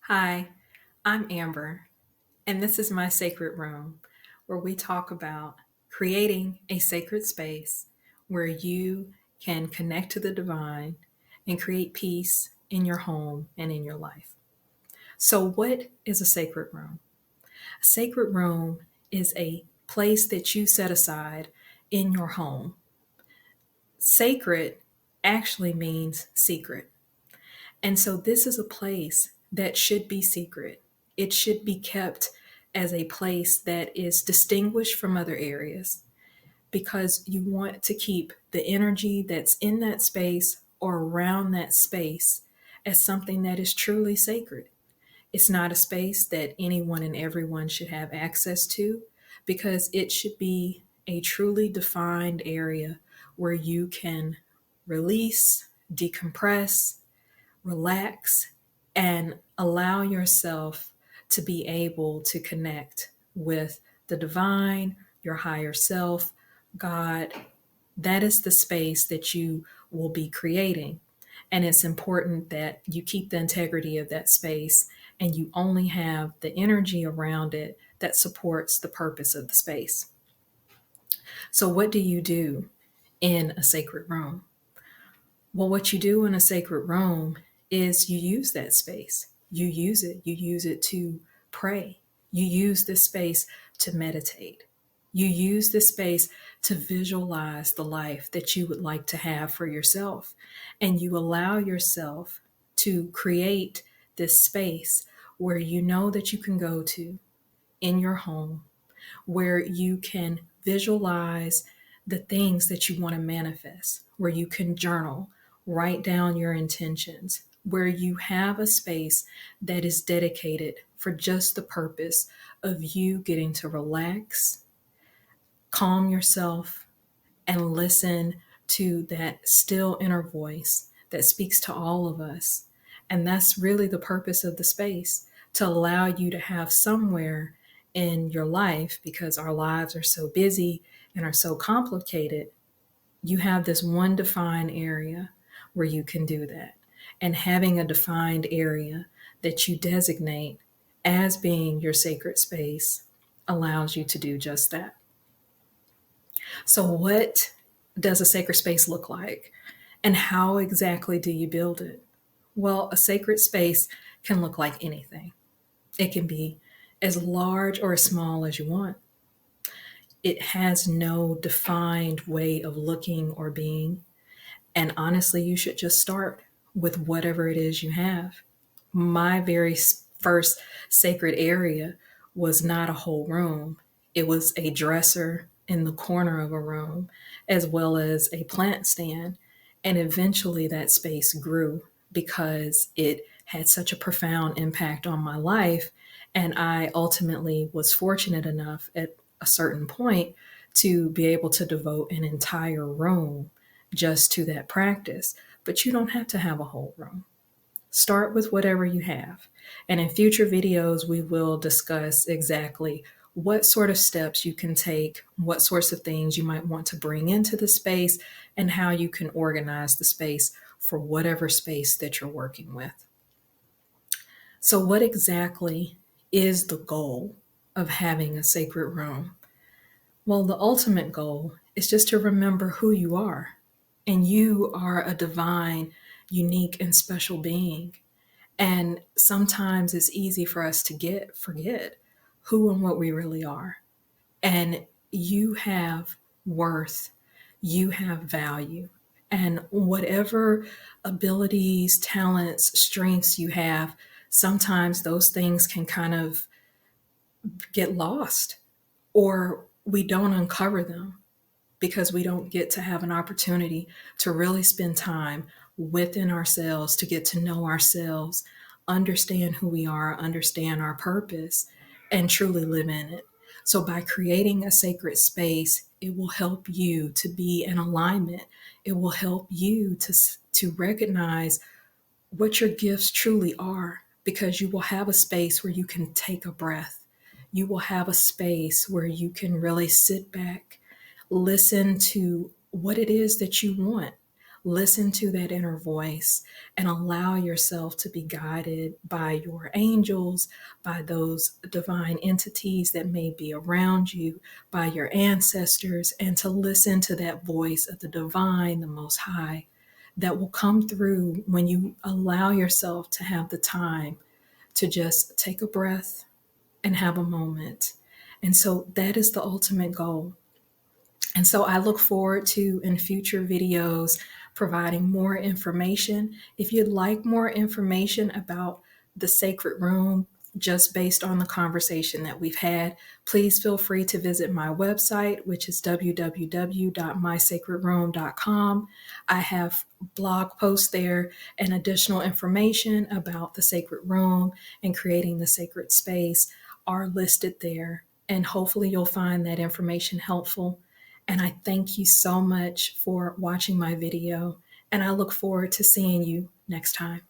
Hi, I'm Amber, and this is my sacred room where we talk about creating a sacred space where you can connect to the divine and create peace in your home and in your life. So, what is a sacred room? A sacred room is a place that you set aside in your home. Sacred actually means secret. And so this is a place that should be secret. It should be kept as a place that is distinguished from other areas because you want to keep the energy that's in that space or around that space as something that is truly sacred. It's not a space that anyone and everyone should have access to because it should be a truly defined area where you can release, decompress, relax, and allow yourself to be able to connect with the divine, your higher self, God. That is the space that you will be creating. And it's important that you keep the integrity of that space and you only have the energy around it that supports the purpose of the space. So, what do you do in a sacred room? Well, what you do in a sacred room is you use that space. You use it. You use it to pray. You use this space to meditate. You use this space to visualize the life that you would like to have for yourself. And you allow yourself to create this space where you know that you can go to in your home, where you can visualize the things that you want to manifest, where you can journal, write down your intentions, where you have a space that is dedicated for just the purpose of you getting to relax, calm yourself, and listen to that still inner voice that speaks to all of us. And that's really the purpose of the space, to allow you to have somewhere in your life, because our lives are so busy and are so complicated. You have this one defined area where you can do that. And having a defined area that you designate as being your sacred space allows you to do just that. So, what does a sacred space look like? And how exactly do you build it? Well, a sacred space can look like anything. It can be as large or as small as you want. It has no defined way of looking or being. And honestly, you should just start with whatever it is you have. My very first sacred area was not a whole room, it was a dresser in the corner of a room, as well as a plant stand. And eventually that space grew because it had such a profound impact on my life. And I ultimately was fortunate enough at a certain point to be able to devote an entire room just to that practice. But you don't have to have a whole room. Start with whatever you have. And in future videos, we will discuss exactly what sort of steps you can take, what sorts of things you might want to bring into the space, and how you can organize the space for whatever space that you're working with. So, what exactly is the goal of having a sacred room? Well, the ultimate goal is just to remember who you are. And you are a divine, unique, and special being. And sometimes it's easy for us to forget who and what we really are. And you have worth, you have value. And whatever abilities, talents, strengths you have, sometimes those things can kind of get lost or we don't uncover them because we don't get to have an opportunity to really spend time within ourselves, to get to know ourselves, understand who we are, understand our purpose, and truly live in it. So, by creating a sacred space, it will help you to be in alignment. It will help you to recognize what your gifts truly are because you will have a space where you can take a breath. You will have a space where you can really sit back, listen to what it is that you want, listen to that inner voice and allow yourself to be guided by your angels, by those divine entities that may be around you, by your ancestors, and to listen to that voice of the divine, the Most High, that will come through when you allow yourself to have the time to just take a breath and have a moment. And so that is the ultimate goal. And so I look forward to in future videos providing more information. If you'd like more information about the sacred room, just based on the conversation that we've had, please feel free to visit my website, which is www.mysacredroom.com. I have blog posts there and additional information about the sacred room and creating the sacred space are listed there. And hopefully you'll find that information helpful. And I thank you so much for watching my video, and I look forward to seeing you next time.